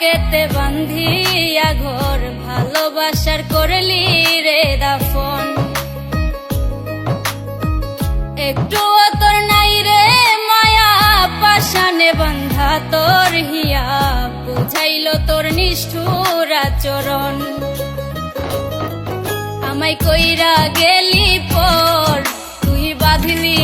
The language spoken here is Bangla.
বুকেতে বান্ধিয়া ঘর, ভালোবাসার করলি রে দাফন। একটুও তোর নাই রে মায়া, পাশানে বান্ধা তোর হিয়া, বুঝাইল তোর নিষ্ঠুর আচরণ। আমায় কইরা গেলি পর, তুই বাঁধলি